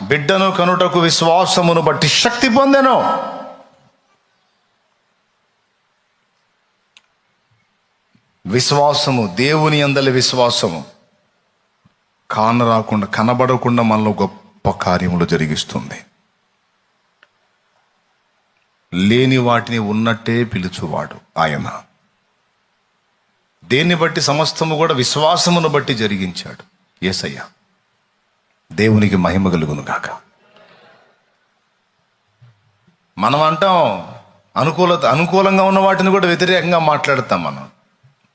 బిడ్డను కనుటకు విశ్వాసమును బట్టి శక్తి పొందెను. విశ్వాసము, దేవుని యందలి విశ్వాసము కానరాకుండా, కనబడకుండా మనలో గొప్ప కార్యములు జరిగిస్తుంది. లేని వాటిని ఉన్నట్టే పిలుచువాడు ఆయన. దేన్ని బట్టి? సమస్తము కూడా విశ్వాసమును బట్టి జరిగించాడు యేసయ్య. దేవునికి మహిమ కలుగును గాక. మనం అంటాం అనుకూలంగా ఉన్న వాటిని కూడా వ్యతిరేకంగా మాట్లాడతాం మనం.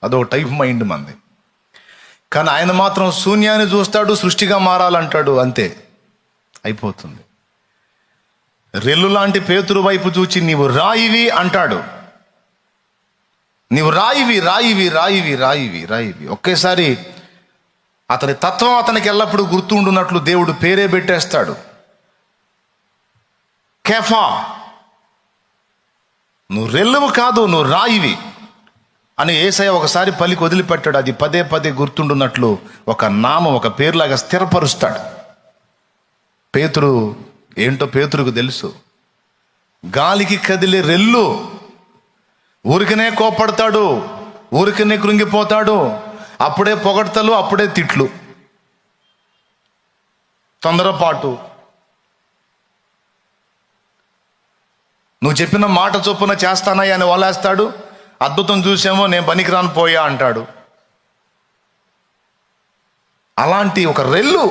అదొక టైప్ మైండ్ మంది. కానీ ఆయన మాత్రం శూన్యాన్ని చూస్తాడు, సృష్టిగా మారాలంటాడు, అంతే అయిపోతుంది. రెల్లు లాంటి పేతురు వైపు చూచి నీవు రాయివి అంటాడు. నీవు రాయివి రాయివి రాయివి రాయివి రాయివి. ఒకేసారి అతని తత్వం అతనికి ఎల్లప్పుడూ గుర్తుండున్నట్లు దేవుడు పేరే పెట్టేస్తాడు, కేఫా. నువ్వు రెల్లువు కాదు, నువ్వు రాయివి అని యేసయ్య ఒకసారి పలికి వదిలిపెట్టాడు. అది పదే పదే గుర్తుండున్నట్లు ఒక నామం, ఒక పేరులాగా స్థిరపరుస్తాడు. పేతురు ఏంటో పేతురుకు తెలుసు. గాలికి కదిలే రెల్లు. ఊరికనే కోపడతాడు, ఊరికనే కృంగిపోతాడు. అప్పుడే పొగడ్తలు, అప్పుడే తిట్లు, తొందరపాటు. నువ్వు చెప్పిన మాట చొప్పున చేస్తానయ్యా అని వలేస్తాడు. అద్భుతం చూసామో నేను పనికిరాను పోయా అంటాడు. అలాంటి ఒక రెల్లు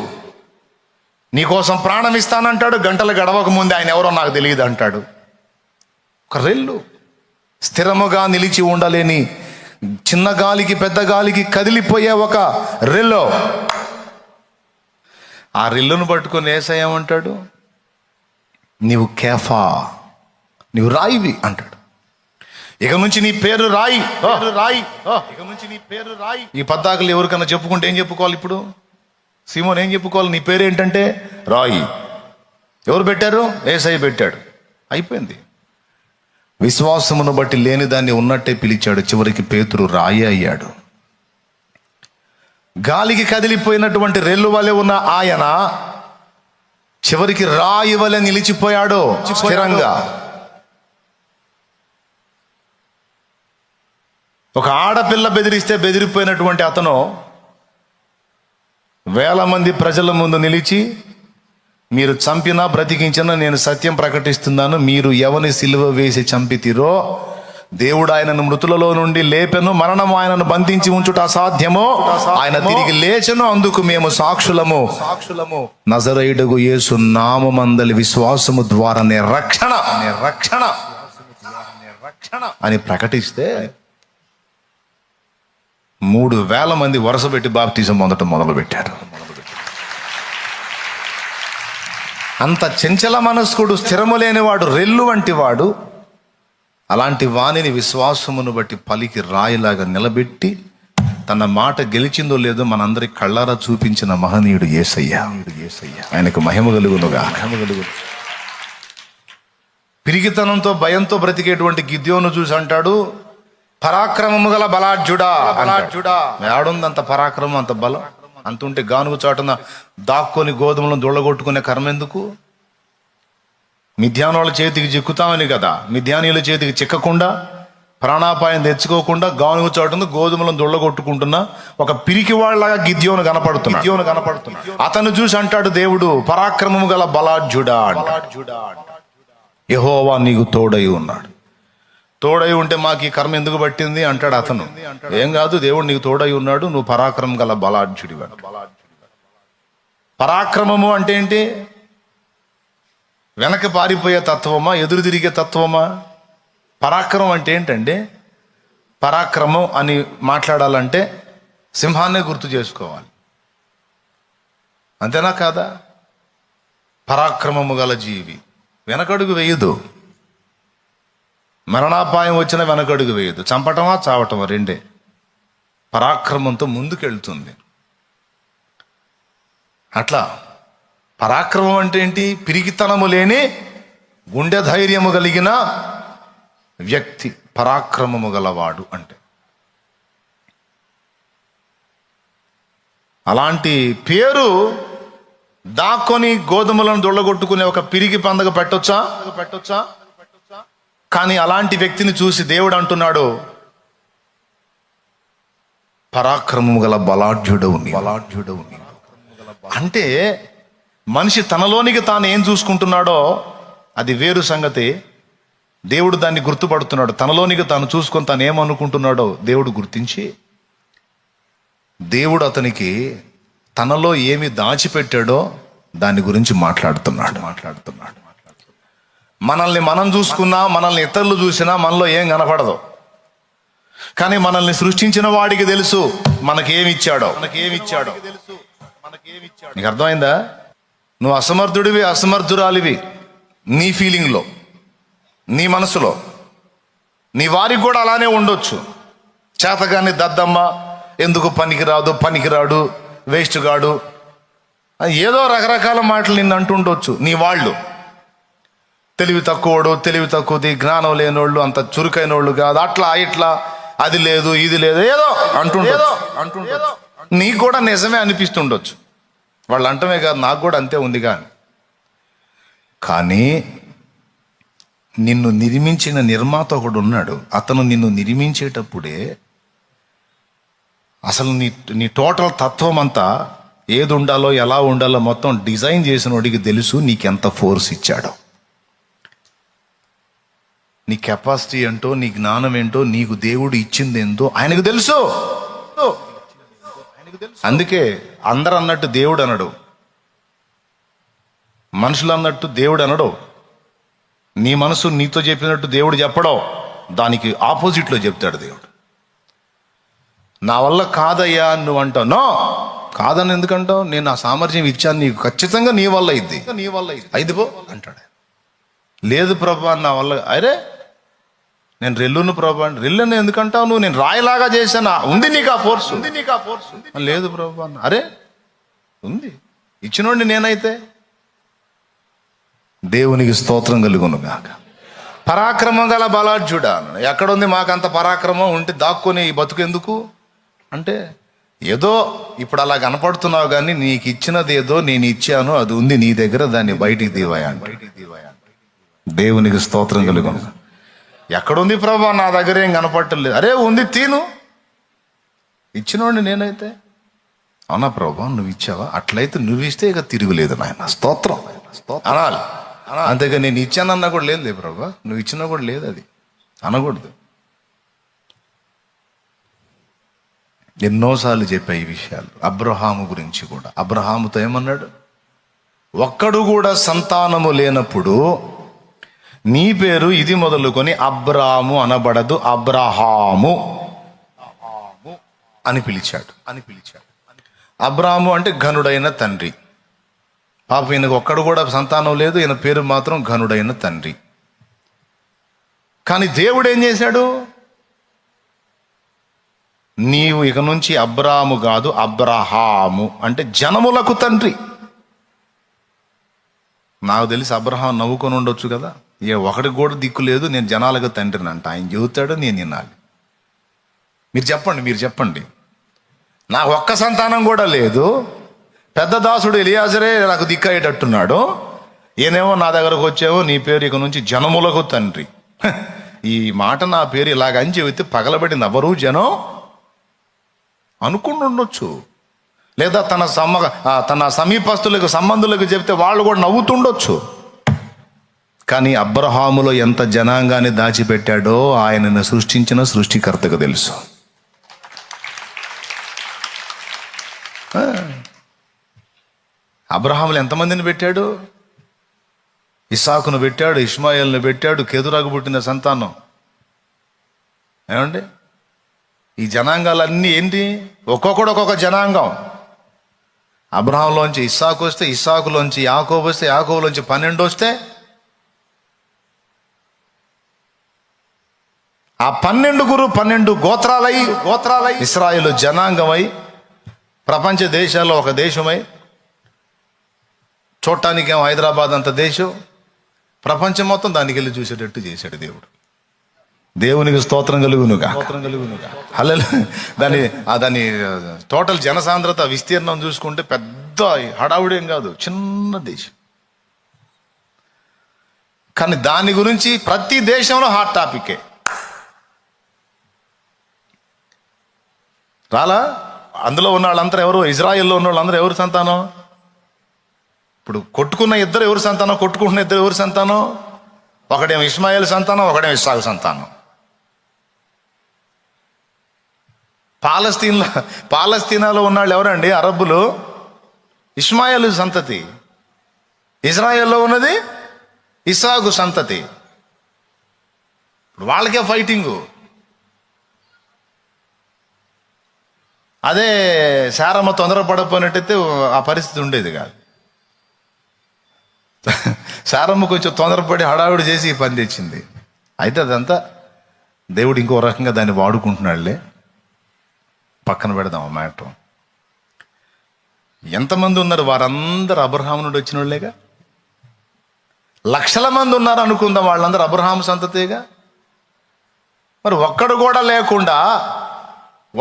నీకోసం ప్రాణం ఇస్తానంటాడు. గంటలు గడవక ముందే ఆయన ఎవరో నాకు తెలియదు అంటాడు. ఒక రెల్లు స్థిరముగా నిలిచి ఉండలేని, చిన్న గాలికి పెద్ద గాలికి కదిలిపోయే ఒక రెల్లో. ఆ రెల్లును పట్టుకొని యేసయ్య ఏమంటాడు? నీవు కేఫా, నీవు రాయివి అంటాడు. ఇక నుంచి నీ పేరు రాయి, రాయి, ఇక నుంచి నీ పేరు రాయి. ఈ పద్దాకులు ఎవరికన్నా చెప్పుకుంటే ఏం చెప్పుకోవాలి? ఇప్పుడు సీమోన్ ఏం చెప్పుకోవాలి? నీ పేరు ఏంటంటే రాయి. ఎవరు పెట్టారు? యేసయ్య పెట్టాడు. అయిపోయింది. విశ్వాసమును బట్టి లేని దాన్ని ఉన్నట్టే పిలిచాడు. చివరికి పేతురు రాయి అయ్యాడు. గాలికి కదిలిపోయినటువంటి రెల్లు వలె ఉన్న ఆయన చివరికి రాయి వలె నిలిచిపోయాడు స్థిరంగా. ఒక ఆడపిల్ల బెదిరిస్తే బెదిరిపోయినటువంటి అతను వేల మంది ప్రజల ముందు నిలిచి, మీరు చంపినా బ్రతికించినా నేను సత్యం ప్రకటిస్తున్నాను, మీరు ఎవరిని సిలువ వేసి చంపితిరో దేవుడు ఆయనను మృతులలో నుండి లేపెను, మరణం ఆయనను బంధించి ఉంచుట అసాధ్యమో, ఆయన తిరిగి లేచెను, అందుకు మేము సాక్షులము. నజరేయుడగు యేసు నామమందలి విశ్వాసము ద్వారా రక్షణ రక్షణ అని ప్రకటిస్తే 3,000 మంది వరుస పెట్టి బాప్తిజం పొందటం మొదలుపెట్టారు. అంత చంచల మనస్కుడు, స్థిరము లేనివాడు, రెల్లు వంటి వాడు. అలాంటి వాణిని విశ్వాసమును బట్టి పలికి రాయిలాగా నిలబెట్టి తన మాట గెలిచిందో లేదో మనందరి కళ్ళారా చూపించిన మహనీయుడు యేసయ్య. ఆయనకు మహిమ కలుగునుగా. పిరిగితనంతో భయంతో బ్రతికేటువంటి గిద్యోను చూసి అంటాడు, పరాక్రమము గల బలాఢ్యుడా. ఏడుంది అంత పరాక్రమం, అంత బలం? అంతుంటే గానుగు చాటున దాక్కొని గోధుమలను దొళ్ళగొట్టుకునే కర్మ ఎందుకు? మిద్యానుల చేతికి చిక్కుతామని కదా. మిద్యానీయుల చేతికి చిక్కకుండా, ప్రాణాపాయం తెచ్చుకోకుండా గానుగు చాటున గోధుమలను దొళ్ళగొట్టుకుంటున్నా ఒక పిరికి వాళ్ళగా గిద్యోను కనపడుతున్నా. అతను చూసి అంటాడు దేవుడు, పరాక్రమము గల బలాఢ్యుడా. యెహోవా నీకు తోడై ఉన్నాడు. తోడై ఉంటే మాకు ఈ కర్మ ఎందుకు పట్టింది అంటాడు అతను. ఏం కాదు, దేవుడు నీకు తోడై ఉన్నాడు, నువ్వు పరాక్రమం గల బలాఢ్యుడివాడు. పరాక్రమము అంటే ఏంటి? వెనక పారిపోయే తత్వమా, ఎదురు తిరిగే తత్వమా? పరాక్రమం అంటే ఏంటంటే, పరాక్రమం అని మాట్లాడాలంటే సింహాన్నే గుర్తు చేసుకోవాలి. అంతేనా కాదా? పరాక్రమము గల జీవి వెనకడుగు వేయదు. మరణాపాయం వచ్చిన వెనకడుగు వేయదు. చంపటమా చావటమా రెండే. పరాక్రమంతో ముందుకెళ్తుంది. అట్లా పరాక్రమం అంటే ఏంటి? పిరికితనము లేని, గుండె ధైర్యము కలిగిన వ్యక్తి పరాక్రమము గలవాడు అంటే. అలాంటి పేరు దాక్కొని గోధుమలను దొళ్ళగొట్టుకునే ఒక పిరికి పందగ పెట్టొచ్చా? కానీ అలాంటి వ్యక్తిని చూసి దేవుడు అంటున్నాడు, పరాక్రమము గల బలాఢ్యుడవు నీవు. అంటే మనిషి తనలోనికి తాను ఏం చూసుకుంటున్నాడో అది వేరు సంగతి. దేవుడు దాన్ని గుర్తుపడుతున్నాడు. తనలోనికి తాను చూసుకొని తాను ఏమనుకుంటున్నాడో దేవుడు గుర్తించి, దేవుడు అతనికి తనలో ఏమి దాచిపెట్టాడో దాని గురించి మాట్లాడుతున్నాడు. మనల్ని మనం చూసుకున్నా, మనల్ని ఇతరులు చూసినా మనలో ఏం కనపడదు. కానీ మనల్ని సృష్టించిన వాడికి తెలుసు మనకేమి ఇచ్చాడో. నీకు అర్థమైందా? నువ్వు అసమర్థుడివి, అసమర్థురాలివి నీ ఫీలింగ్లో, నీ మనసులో. నీ వారికి కూడా అలానే ఉండొచ్చు. చేతగాని దద్దమ్మ, ఎందుకు పనికిరాడు, వేస్ట్ గాడు, ఏదో రకరకాల మాటలు నిన్ను అంటుండొచ్చు నీ వాళ్ళు. తెలివి తక్కువది, జ్ఞానం లేనోళ్ళు, అంత చురుకైన వాళ్ళు కాదు, అట్లా ఇట్లా, అది లేదు ఇది లేదు, ఏదో అంటుండొచ్చు. నీకు కూడా నిజమే అనిపిస్తుండొచ్చు. వాళ్ళు అంటమే కాదు, నాకు కూడా అంతే ఉంది. కానీ నిన్ను నిర్మించిన నిర్మాత ఒకడు ఉన్నాడు. అతను నిన్ను నిర్మించేటప్పుడే అసలు నీ టోటల్ తత్వం అంతా ఏది ఉండాలో, ఎలా ఉండాలో మొత్తం డిజైన్ చేసిన వాడికి తెలుసు నీకెంత ఫోర్స్ ఇచ్చాడో. నీ కెపాసిటీ ఏంటో, నీ జ్ఞానం ఏంటో, నీకు దేవుడు ఇచ్చింది ఏంటో ఆయనకు తెలుసు. అందుకే అందరు అన్నట్టు దేవుడు అనడు, మనుషులు అన్నట్టు దేవుడు అనడు. నీ మనసు నీతో చెప్పినట్టు దేవుడు చెప్పడో, దానికి ఆపోజిట్లో చెప్తాడు దేవుడు. నా వల్ల కాదయ్యా నువ్వు అంటావు. నో, కాదని ఎందుకంటావు? నేను నా సామర్థ్యం ఇచ్చాను నీకు, ఖచ్చితంగా నీ వల్ల అయింది పో అంటాడు. లేదు ప్రభా నా వల్ల, అరే నేను రెల్లును ప్రభా. రెల్లుని ఎందుకంటావు నువ్వు? నేను రాయిలాగా చేశానా? ఉంది నీకు ఆ ఫోర్స్? లేదు ప్రభా. అరే ఉంది, ఇచ్చినోండి నేనైతే. దేవునికి స్తోత్రం కలుగును గాక. పరాక్రమం గల బలాఢ్యుడా. ఎక్కడుంది మాకంత పరాక్రమం? ఉంటే దాక్కుని ఈ బతుకెందుకు అంటే, ఏదో ఇప్పుడు అలా కనపడుతున్నావు, కానీ నీకు ఇచ్చినది ఏదో నేను ఇచ్చాను, అది ఉంది నీ దగ్గర, దాన్ని బయటికి తీవయా. దేవునికి స్తోత్రం కలుగును. ఎక్కడుంది ప్రభా? నా దగ్గర ఏం కనపడలేదు. అరే ఉంది, తీను, ఇచ్చినోండి నేనైతే. అవునా ప్రభా నువ్వు ఇచ్చావా? అట్లయితే నువ్వు ఇస్తే ఇక తిరుగులేదు నాయన, స్తోత్రం అనాలి. అంతేగా నేను ఇచ్చానన్నా కూడా లేదు ప్రభా, నువ్వు ఇచ్చినా కూడా లేదు, అది అనకూడదు. ఎన్నోసార్లు చెప్పా ఈ విషయాలు. అబ్రహాము గురించి కూడా. అబ్రహాముతో ఏమన్నాడు? ఒక్కడు కూడా సంతానము లేనప్పుడు నీ పేరు ఇది మొదలుకొని అబ్రాము అనబడదు, అబ్రహాము అని పిలిచాడు. అబ్రాము అంటే ఘనుడైన తండ్రి. పాప ఈయనకు ఒక్కడు కూడా సంతానం లేదు, ఈయన పేరు మాత్రం ఘనుడైన తండ్రి. కానీ దేవుడు ఏం చేశాడు? నీవు ఇక నుంచి అబ్రాము కాదు, అబ్రహాము అంటే జనములకు తండ్రి. నాకు తెలిసి అబ్రహాం నవ్వుకొని ఉండొచ్చు కదా, ఏ ఒకడికి కూడా దిక్కు లేదు, నేను జనాలకు తండ్రిని అంట. ఆయన చెబుతాడు, నేను వినాలి. మీరు చెప్పండి నాకు ఒక్క సంతానం కూడా లేదు, పెద్ద దాసుడు ఎలియాజరే నాకు దిక్కయ్యేటట్టున్నాడు, ఈయనేమో నా దగ్గరకు వచ్చేవో నీ పేరు ఇక నుంచి జనములకు తండ్రి. ఈ మాట నా పేరు ఇలాగని చెబితే పగలబెట్టింది ఎవరు జనం అనుకుని ఉండొచ్చు. లేదా తన సమీపస్తులకు, సంబంధులకు చెప్తే వాళ్ళు కూడా నవ్వుతుండొచ్చు. కానీ అబ్రహాములో ఎంత జనాంగాన్ని దాచిపెట్టాడో ఆయనను సృష్టించిన సృష్టికర్తకు తెలుసు. అబ్రహాములు ఎంతమందిని పెట్టాడు? ఇస్సాకును పెట్టాడు, ఇష్మాయేల్ను పెట్టాడు, కేతురాకు పుట్టిన సంతానం. ఏమండి ఈ జనాంగాలన్నీ ఏంటి? ఒక్కొక్కడు ఒక్కొక్క జనాంగం. అబ్రహాంలోంచి ఇస్సాకు వస్తే, ఇస్సాకులోంచి యాకోబు వస్తే, యాకోబులోంచి 12 వస్తే, ఆ 12 గోత్రాలై ఇశ్రాయేలు జనాంగమై ప్రపంచ దేశాల్లో ఒక దేశమై, చూడటానికేమో హైదరాబాద్ అంత దేశం, ప్రపంచం మొత్తం దానికి వెళ్ళి చూసేటట్టు చేశాడు దేవుడు. దేవునికి స్తోత్రం కలుగునుగా. హల్లెలూయా. దాని టోటల్ జనసాంద్రత విస్తీర్ణం చూసుకుంటే పెద్ద పెద్ద హడావుడేం కాదు, చిన్న దేశం. కానీ దాని గురించి ప్రతి దేశంలో హాట్ టాపికే. రాలా? అందులో ఉన్న వాళ్ళందరూ ఎవరు? ఇజ్రాయెల్లో ఉన్న వాళ్ళందరూ ఎవరు సంతానం? ఇప్పుడు కొట్టుకున్న ఇద్దరు ఎవరు సంతానం? కొట్టుకుంటున్న ఇద్దరు ఎవరు సంతానం? ఒకడేమో ఇష్మాయేల్ సంతానం, ఒకడేమో ఇస్సాకు సంతానం. పాలస్తీనాలో ఉన్న వాళ్ళు ఎవరండి? అరబ్బులు, ఇష్మాయేలు సంతతి. ఇజ్రాయెల్లో ఉన్నది ఇస్సాకు సంతతి. ఇప్పుడు వాళ్ళకే ఫైటింగు. అదే శారమ్మ తొందరపడపోయినట్టయితే ఆ పరిస్థితి ఉండేది కాదు. శారమ్మ కొంచెం తొందరపడి హడావిడి చేసి ఈ పని తెచ్చింది. అయితే అదంతా దేవుడు ఇంకో రకంగా దాన్ని వాడుకుంటున్నాడులే, పక్కన పెడదాం ఆ మ్యాటర్. ఎంతమంది ఉన్నారు? వారందరూ అబ్రహాము నుండి వచ్చిన వాళ్ళేగా. లక్షల మంది ఉన్నారు అనుకుందాం, వాళ్ళందరూ అబ్రహాము సంతతిగా. మరి ఒక్కడు కూడా లేకుండా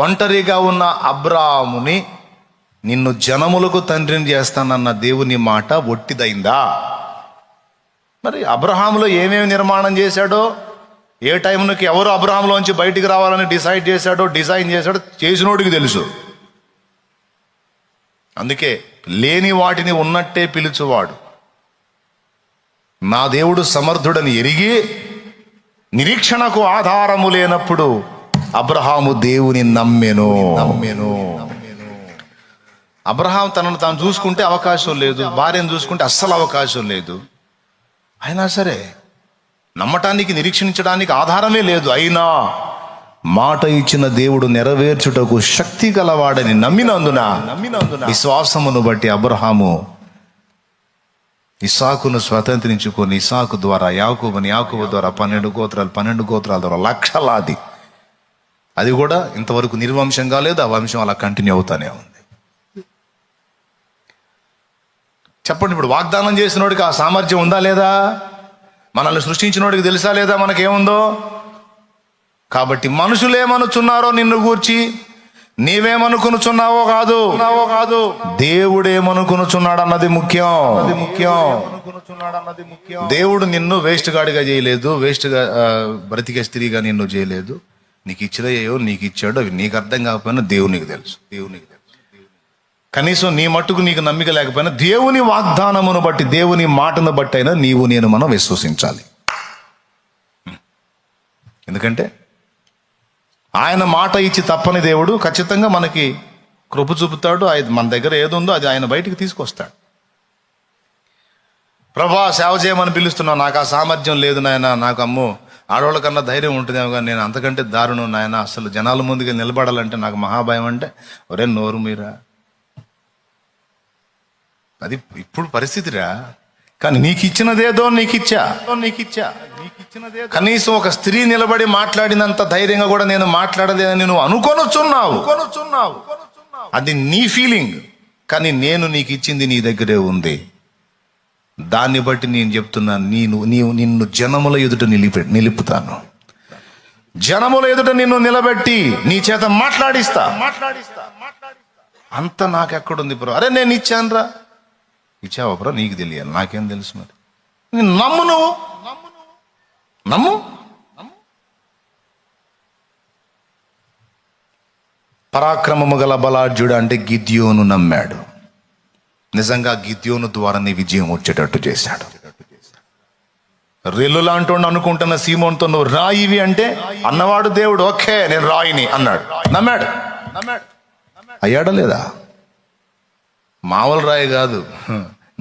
ఒంటరిగా ఉన్న అబ్రాహాముని నిన్ను జనములకు తండ్రిని చేస్తానన్న దేవుని మాట ఒట్టిదైందా? మరి అబ్రహాములో ఏమేమి నిర్మాణం చేశాడో, ఏ టైంకి ఎవరు అబ్రహాంలోంచి బయటికి రావాలని డిజైన్ చేశాడో చేసినోడికి తెలుసు. అందుకే లేని వాటిని ఉన్నట్టే పిలుచువాడు. నా దేవుడు సమర్థుడని ఎరిగి నిరీక్షణకు ఆధారము లేనప్పుడు అబ్రహాము దేవుని నమ్మెను. అబ్రహాం తనను తాను చూసుకుంటే అవకాశం లేదు, భార్యను చూసుకుంటే అస్సలు అవకాశం లేదు. అయినా సరే నమ్మటానికి, నిరీక్షించడానికి ఆధారమే లేదు. అయినా మాట ఇచ్చిన దేవుడు నెరవేర్చుటకు శక్తి గలవాడని నమ్మినందున విశ్వాసమును బట్టి అబ్రహాము ఇస్సాకును స్వతంత్రించుకొని ఇస్సాకు ద్వారా యాకోబుని, యాకోబు ద్వారా 12 గోత్రాల ద్వారా లక్షలాది. అది కూడా ఇంతవరకు నిర్వంశంగా లేదు. ఆ వంశం అలా కంటిన్యూ అవుతానే ఉంది. చెప్పండి, ఇప్పుడు వాగ్దానం చేసినోడికి ఆ సామర్థ్యం ఉందా లేదా? మనల్ని సృష్టించినోడికి తెలుసా లేదా మనకేముందో? కాబట్టి మనుషులేమనుచున్నారో నిన్ను గూర్చి, నీవేమనుకునుచున్నావో కాదు, దేవుడేమనుకునుచున్నాడు అన్నది ముఖ్యం. దేవుడు నిన్ను వేస్ట్ గాడిగా చేయలేదు, వేస్ట్గా బ్రతికే స్త్రీగా నిన్ను చేయలేదు. నీకు ఇచ్చినయో నీకు ఇచ్చాడో అవి నీకు అర్థం కాకపోయినా దేవునికి తెలుసు. కనీసం నీ మట్టుకు నీకు నమ్మిక లేకపోయినా దేవుని వాగ్దానమును బట్టి, దేవుని మాటను బట్టి అయినా నేను మనం విశ్వసించాలి. ఎందుకంటే ఆయన మాట ఇచ్చి తప్పని దేవుడు ఖచ్చితంగా మనకి కృప చూపుతాడు. మన దగ్గర ఏది ఉందో అది ఆయన బయటికి తీసుకొస్తాడు. ప్రభా సేవ చేయమని పిలుస్తున్నావు, నాకు ఆ సామర్థ్యం లేదు నాయన, నాకు అమ్మో ఆడవాళ్ళ కన్నా ధైర్యం ఉంటుందేమో కానీ నేను అంతకంటే దారుణం నాయన, అసలు జనాల ముందుగా నిలబడాలంటే నాకు మహాభయం అంటే, ఒరే నోరు మీరా, అది ఇప్పుడు పరిస్థితిరా. కానీ నీకు ఇచ్చినదేదో నీకు ఇచ్చా. కనీసం ఒక స్త్రీ నిలబడి మాట్లాడినంత ధైర్యంగా కూడా నేను మాట్లాడలేదని నువ్వు అనుకొనుచున్నావు. అది నీ ఫీలింగ్, కానీ నేను నీకు ఇచ్చింది నీ దగ్గరే ఉంది. దాన్ని బట్టి నేను చెప్తున్నాను, నిన్ను జనముల ఎదుట నిలుపుతాను. జనముల ఎదుట నిన్ను నిలబెట్టి నీ చేత మాట్లాడిస్తా. అంత నాకెక్కడుంది బ్రో? అరే నేను ఇచ్చానురా. ఇచ్చావా బ్రో? నీకు తెలియాలి, నాకేం తెలుసు. మరి నేను నమ్ము. పరాక్రమము గల బలాఢ్యుడు అంటే గిద్యోను నమ్మాడు. నిజంగా గిద్యోను ద్వారా నీ విజయం వచ్చేటట్టు చేశాడు. రెల్లు లాంటి అనుకుంటున్న సీమోన్తో నువ్వు రాయివి అంటే అన్నవాడు దేవుడు, ఓకే నేను రాయిని అన్నాడు. నమ్మాడు. అయ్యాడా లేదా? మామూలు రాయి కాదు,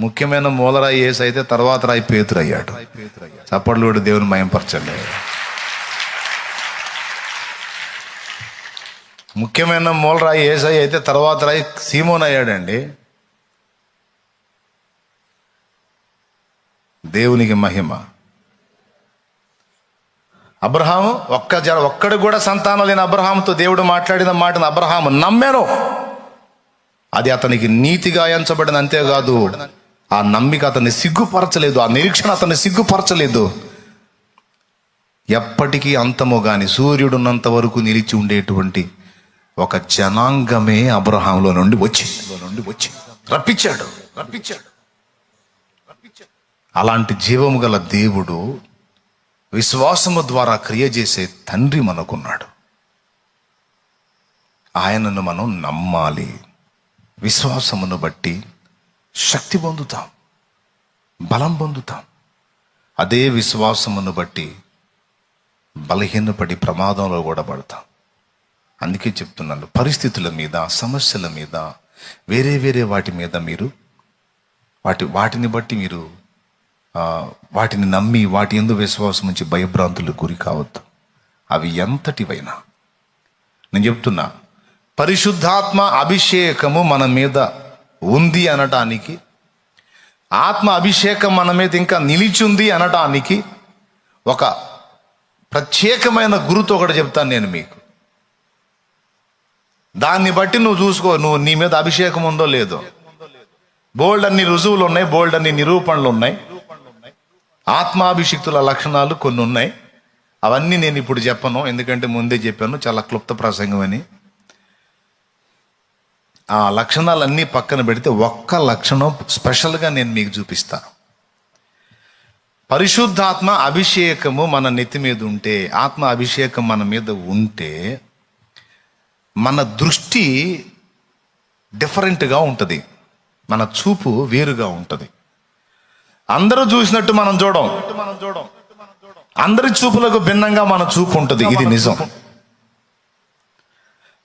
ముఖ్యమైన మూలరాయి యేసు అయితే తర్వాత రాయి పేతురు అయ్యాడు. చప్పట్లు కూడా దేవుని మయంపరచండి. ముఖ్యమైన మూలరాయి యేసయ్య అయితే తర్వాత రాయి సీమోన్ అయ్యాడండి. దేవునికి మహిమ. అబ్రహాము ఒక్కడు కూడా సంతానం లేని అబ్రహాముతో దేవుడు మాట్లాడిన మాటను అబ్రహాము నమ్మాను. అది అతనికి నీతిగా ఎంచబడిన, అంతేకాదు ఆ నమ్మిక అతన్ని సిగ్గుపరచలేదు, ఆ నిరీక్షణ అతన్ని సిగ్గుపరచలేదు. ఎప్పటికీ అంతము గాని సూర్యుడున్నంత వరకు నిలిచి ఉండేటువంటి ఒక జనాంగమే అబ్రహాంలో నుండి వచ్చి రప్పించాడు. అలాంటి జీవము గల దేవుడు విశ్వాసము ద్వారా క్రియ చేసే తండ్రి మనకున్నాడు. ఆయనను మనం నమ్మాలి. విశ్వాసమును బట్టి శక్తి పొందుతాం, బలం పొందుతాం. అదే విశ్వాసమును బట్టి బలహీనపడి ప్రమాదంలో కూడా పడతాం. అందుకే చెప్తున్నాను, పరిస్థితుల మీద, సమస్యల మీద, వేరే వాటి మీద మీరు వాటిని బట్టి మీరు వాటిని నమ్మి వాటి యందు విశ్వాసం నుంచి భయభ్రాంతులకు గురి కావద్దు. అవి ఎంతటివైనా. నేను చెప్తున్నా, పరిశుద్ధాత్మ అభిషేకము మన మీద ఉంది అనటానికి, ఆత్మ అభిషేకం మన మీద ఇంకా నిలిచింది అనటానికి ఒక ప్రత్యేకమైన గురుతో ఒకటి చెప్తాను నేను మీకు. దాన్ని బట్టి నువ్వు చూసుకో, నీ మీద అభిషేకం ఉందో లేదో. బోల్డ్ అన్ని రుజువులు ఉన్నాయి, బోల్డ్ అన్ని నిరూపణలు ఉన్నాయి. ఆత్మాభిషిక్తుల లక్షణాలు కొన్ని ఉన్నాయి. అవన్నీ నేను ఇప్పుడు చెప్పను, ఎందుకంటే ముందే చెప్పాను, చాలా క్లుప్త ప్రసంగం అని. ఆ లక్షణాలన్నీ పక్కన పెడితే ఒక్క లక్షణం స్పెషల్గా నేను మీకు చూపిస్తాను. పరిశుద్ధాత్మ అభిషేకము మన నెత్తి మీద ఉంటే, ఆత్మ అభిషేకం మన మీద ఉంటే, మన దృష్టి డిఫరెంట్గా ఉంటుంది, మన చూపు వేరుగా ఉంటుంది. అందరూ చూసినట్టు మనం చూడం, అందరి చూపులకు భిన్నంగా మన చూపు ఉంటుంది. ఇది నిజం.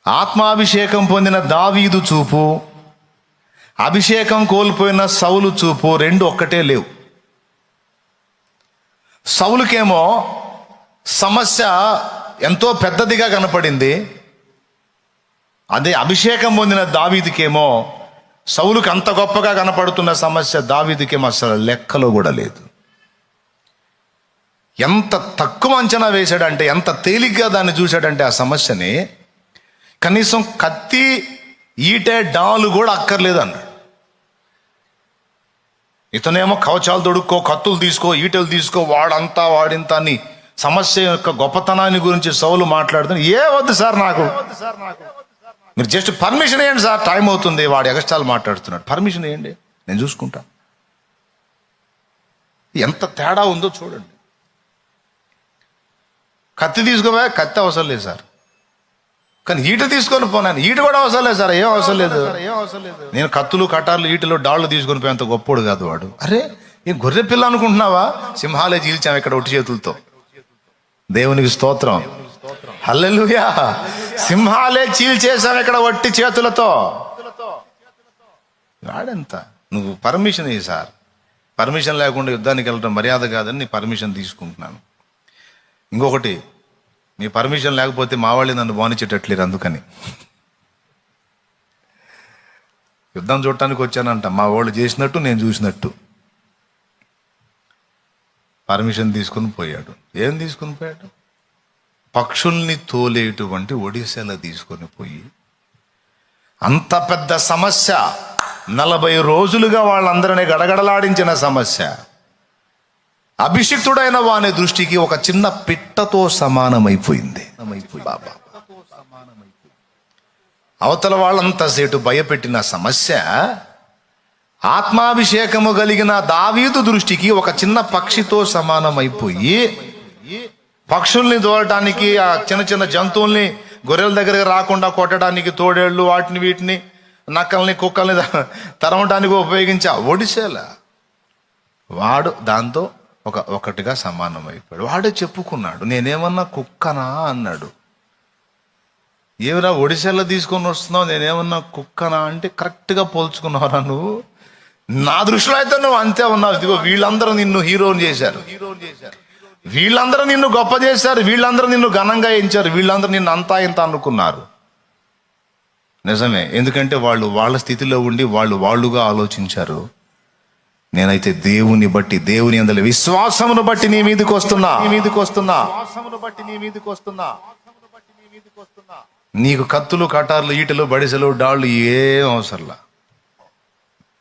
ఆత్మాభిషేకం పొందిన దావీదు చూపు, అభిషేకం కోల్పోయిన సౌలు చూపు రెండు ఒక్కటే లేవు. సౌలుకేమో సమస్య ఎంతో పెద్దదిగా కనపడింది. అదే అభిషేకం పొందిన దావీదుకేమో సౌలుకి అంత గొప్పగా కనపడుతున్న సమస్య దావీదుకేమో అసలు లెక్కలో కూడా లేదు. ఎంత తక్కువ అంచనా వేశాడంటే, ఎంత తేలిగ్గా దాన్ని చూశాడంటే ఆ సమస్యని, కనీసం కత్తి, ఈటె, డాలు కూడా అక్కర్లేదు అన్నాడు. ఇతనేమో కవచాలు తొడుక్కో, కత్తులు తీసుకో, ఈటెలు తీసుకో, వాడింత అని సమస్య యొక్క గొప్పతనాన్ని గురించి సౌలు మాట్లాడుతాను. ఏ వద్దు సార్, నాకు మీరు జస్ట్ పర్మిషన్ ఇవ్వండి సార్, టైం అవుతుంది. వాడు ఎగస్టాలు మాట్లాడుతున్నాడు. పర్మిషన్ ఇవ్వండి, నేను చూసుకుంటా. ఎంత తేడా ఉందో చూడండి. కత్తి తీసుకోవా, కత్తి అవసరం లేదు సార్, కానీ ఈట తీసుకొని పోనాను, ఈట కూడా అవసరం లేదు సార్, ఏం అవసరం లేదు. నేను కత్తులు, కటార్లు, ఈటలు, డాళ్ళు తీసుకొని పోయేంత గొప్పోడు కాదు వాడు. అరే, ఏం గొర్రె పిల్ల అనుకుంటున్నావా? సింహాలే చీల్చాం ఇక్కడ ఒట్టి చేతులతో. దేవునికి స్తోత్రం, హల్లెలూయా. సింహాలే చీల్చేసాం ఇక్కడ ఒట్టి చేతులతో. వాడెంత, నువ్వు పర్మిషన్ ఇయ్యి సార్, పర్మిషన్ లేకుండా యుద్ధానికి వెళ్ళడం మర్యాద కాదని నీ పర్మిషన్ తీసుకుంటున్నాను. ఇంకొకటి, మీ పర్మిషన్ లేకపోతే మా వాళ్ళు నన్ను బానిచ్చేటట్లేరు, అందుకని యుద్ధం చూడటానికి వచ్చానంట. మా వాళ్ళు చేసినట్టు నేను చూసినట్టు పర్మిషన్ తీసుకుని పోయాడు. ఏం తీసుకుని పోయాడు? పక్షుల్ని తోలేటువంటి ఒడిశాల తీసుకొని పోయి, అంత పెద్ద సమస్య, 40 రోజులుగా వాళ్ళందరినీ గడగడలాడించిన సమస్య, అభిషిక్తుడైన వాని దృష్టికి ఒక చిన్న పిట్టతో సమానమైపోయింది. బాబా, అవతల వాళ్ళంతసేటు భయపెట్టిన సమస్య ఆత్మాభిషేకము కలిగిన దావీదు దృష్టికి ఒక చిన్న పక్షితో సమానమైపోయి, పక్షుల్ని దూరటానికి, ఆ చిన్న చిన్న జంతువుల్ని గొర్రెల దగ్గరకు రాకుండా కొట్టడానికి తోడేళ్ళు, వాటిని వీటిని, నక్కల్ని, కుక్కల్ని తరమటానికి ఉపయోగించే ఒడిసేల వాడు దాంతో ఒకటిగా సమానమైపోయాడు. వాడే చెప్పుకున్నాడు, నేనేమన్నా కుక్కనా అన్నాడు. ఏమిరా ఒడిశాలో తీసుకొని వస్తున్నావు, నేనేమన్నా కుక్కనా అంటే, కరెక్ట్గా పోల్చుకున్నావురా నువ్వు. నా దృష్టిలో అయితే నువ్వు అంతే ఉన్నావు. ఇదిగో వీళ్ళందరూ నిన్ను హీరోని చేశారు, వీళ్ళందరూ నిన్ను గొప్ప చేశారు, వీళ్ళందరూ నిన్ను ఘనంగా ఎంచారు, వీళ్ళందరూ నిన్ను అంతా ఇంత అనుకున్నారు. నిజమే, ఎందుకంటే వాళ్ళు వాళ్ళ స్థితిలో ఉండి వాళ్ళుగా ఆలోచించారు. నేనైతే దేవుని బట్టి, దేవుని యందు విశ్వాసమును బట్టి నీ మీదకి వస్తున్నా. నీకు కత్తులు, కటార్లు, ఈటలు, బడిసెలు, డాళ్ళు ఏం అవసరంలా.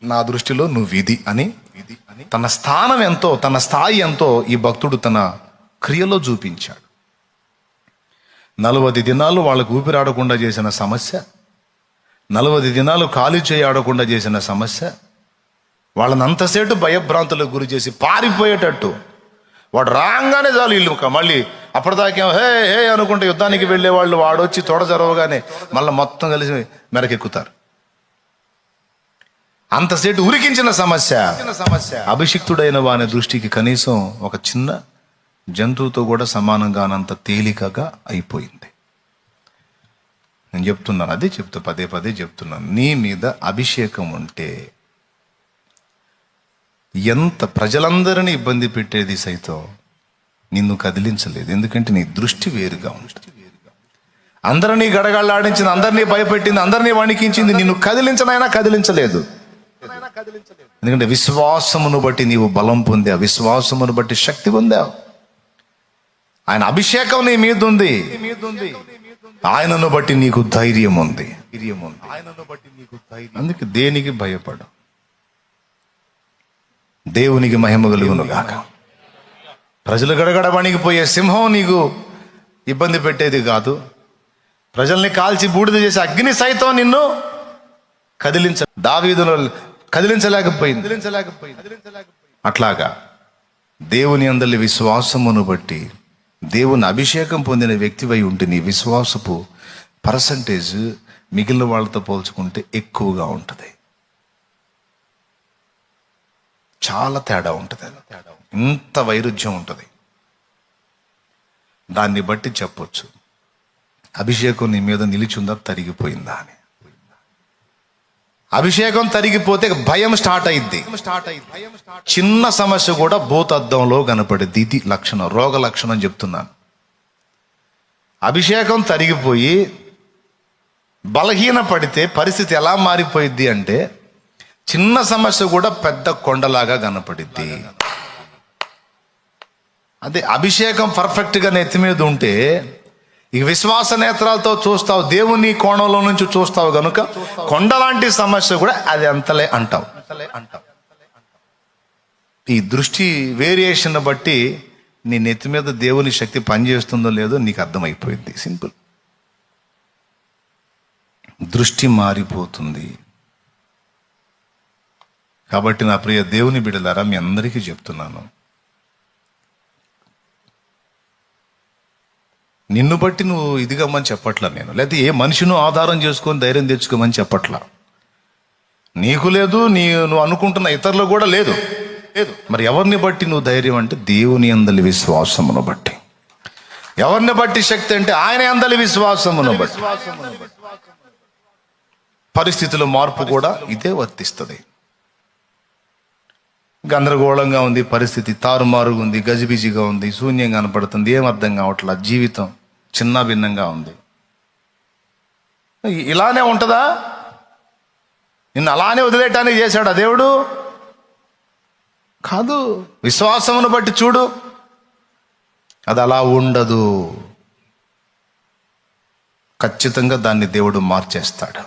నా దృష్టిలో నువ్వు ఇది అని తన స్థానం ఎంతో, తన స్థాయి ఎంతో ఈ భక్తుడు తన క్రియలో చూపించాడు. 40 దినాలు వాళ్ళకు ఊపిరాడకుండా చేసిన సమస్య, 40 దినాలు కాలు చేయి ఆడకుండా చేసిన సమస్య, వాళ్ళని అంతసేటు భయభ్రాంతులకు గురి చేసి పారిపోయేటట్టు, వాడు రాగానే చాలు ఇల్లు మళ్ళీ అప్పటిదాకా హే హే అనుకుంటే యుద్ధానికి వెళ్ళే వాళ్ళు వాడు వచ్చి తొడ జరవగానే మళ్ళీ మొత్తం కలిసి మెరకెక్కుతారు. అంతసేటు ఉరికించిన సమస్య అభిషిక్తుడైన వాని దృష్టికి కనీసం ఒక చిన్న జంతువుతో కూడా సమానంగానంత తేలికగా అయిపోయింది. నేను చెప్తున్నాను, అదే పదే పదే చెప్తున్నాను. నీ మీద అభిషేకం ఉంటే ఎంత ప్రజలందరినీ ఇబ్బంది పెట్టేది సైతం నిన్ను కదిలించలేదు. ఎందుకంటే నీ దృష్టి వేరుగా ఉంటుంది. అందరినీ గడగళ్ళాడించింది, అందరినీ భయపెట్టింది, అందరినీ వణికించింది, నిన్ను కదిలించనైనా కదిలించలేదు. ఎందుకంటే విశ్వాసమును బట్టి నీవు బలం పొందావు, విశ్వాసమును బట్టి శక్తి పొందావు. ఆయన అభిషేకం నీ మీద ఉంది, ఆయనను బట్టి నీకు ధైర్యం ఉంది. అందుకే దేనికి భయపడు. దేవునికి మహిమ కలుగును గాక. ప్రజలు గడగడ వణికిపోయే సింహం నీకు ఇబ్బంది పెట్టేది కాదు. ప్రజల్ని కాల్చి బూడిద చేసి అగ్ని సైతం నిన్ను దావీదును కదిలించలేకపోయింది. అట్లాగా దేవుని అందరి విశ్వాసమును బట్టి, దేవుని అభిషేకం పొందిన వ్యక్తివై ఉంటే నీ విశ్వాసపు పర్సంటేజ్ మిగిలిన వాళ్ళతో పోల్చుకుంటే ఎక్కువగా ఉంటుంది. చాలా తేడా ఉంటుంది, ఇంత వైరుధ్యం ఉంటుంది. దాన్ని బట్టి చెప్పొచ్చు అభిషేకం నీ మీద నిలిచిందా తరిగిపోయిందా అని. అభిషేకం తరిగిపోతే భయం స్టార్ట్ అయింది. చిన్న సమస్య కూడా భూతద్దంలో కనపడేది. ఇది లక్షణం, రోగ లక్షణం చెప్తున్నాను. అభిషేకం తరిగిపోయి బలహీన పడితే పరిస్థితి ఎలా మారిపోయిద్ది అంటే చిన్న సమస్య కూడా పెద్ద కొండలాగా కనపడిద్ది. అదే అభిషేకం పర్ఫెక్ట్గా నెత్తి మీద ఉంటే ఈ విశ్వాస నేత్రాలతో చూస్తావు, దేవుని కోణంలో నుంచి చూస్తావు కనుక కొండలాంటి సమస్య కూడా అది అంతలే అంటావు. ఈ దృష్టి వేరియేషన్ బట్టి నీ నెత్తి మీద దేవుని శక్తి పనిచేస్తుందో లేదో నీకు అర్థమైపోయింది. సింపుల్. దృష్టి మారిపోతుంది. కాబట్టి నా ప్రియ దేవుని బిడ్డలారా, మీ అందరికీ చెప్తున్నాను, నిన్ను బట్టి నువ్వు ఇదిగమ్మని చెప్పట్లా నేను, లేకపోతే ఏ మనిషిను ఆధారం చేసుకొని ధైర్యం తెచ్చుకోమని చెప్పట్లా. నీకు లేదు, నువ్వు అనుకుంటున్న ఇతరులు కూడా లేదు. మరి ఎవరిని బట్టి నువ్వు ధైర్యం అంటే దేవుని అందలి విశ్వాసమును బట్టి. ఎవరిని బట్టి శక్తి అంటే ఆయన అందలి విశ్వాసమును బట్టి. పరిస్థితుల మార్పు కూడా ఇదే వర్తిస్తుంది. గందరగోళంగా ఉంది పరిస్థితి, తారుమారుగా ఉంది, గజిబిజిగా ఉంది, శూన్యంగా కనపడుతుంది, ఏం అర్థం కావట్లా, జీవితం చిన్న భిన్నంగా ఉంది. ఇలానే ఉంటుందా? నిన్ను అలానే వదిలేయటానికి చేశాడా దేవుడు? కాదు. విశ్వాసమును బట్టి చూడు, అది అలా ఉండదు. ఖచ్చితంగా దాన్ని దేవుడు మార్చేస్తాడు.